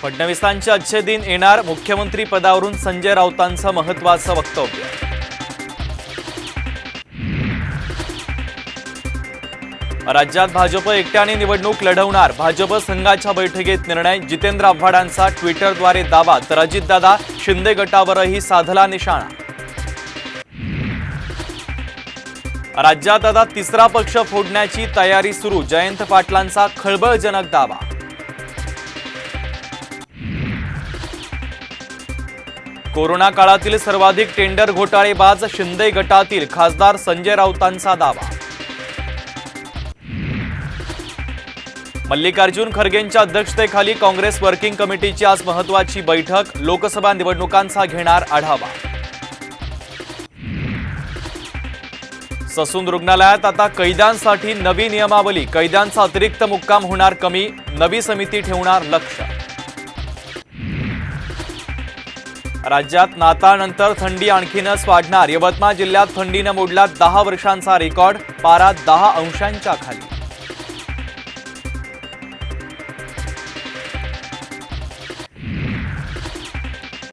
फडणवीसांचे अच्छे दिन येणार, मुख्यमंत्री पदावरून संजय राऊतांचं महत्त्वाचं वक्तव्य। राज्यात भाजप एकट्याने निवडणूक लढवणार, भाजप संघाच्या बैठकीत निर्णय। जितेंद्र आव्हाडांचा ट्विटरद्वारे दावा, तर अजितदादा शिंदे गटावरही साधला निशाणा। राज्यात आता तिसरा पक्ष फोडण्याची तयारी सुरू, जयंत पाटलांचा खळबळजनक दावा। कोरोना काळातील सर्वाधिक टेंडर घोटाळेबाज शिंदे गटातील खासदार संजय राऊतांचा दावा। मल्लिकार्जुन खरगेंच्या अध्यक्षतेखाली काँग्रेस वर्किंग कमिटीची आज महत्त्वाची बैठक, लोकसभा निवडणुकांचा घेणार आढावा। ससून रुग्णालयात आता कैद्यांसाठी नवी नियमावली, कैद्यांचा अतिरिक्त मुक्काम होणार कमी, नवी समिती ठेवणार लक्ष। राज्यात नाताळनंतर थंडी आणखीनच वाढणार, यवतमाळ जिल्ह्यात थंडीने मोडला 10 वर्षांचा रेकॉर्ड, पारा 10 अंशांच्या खाली।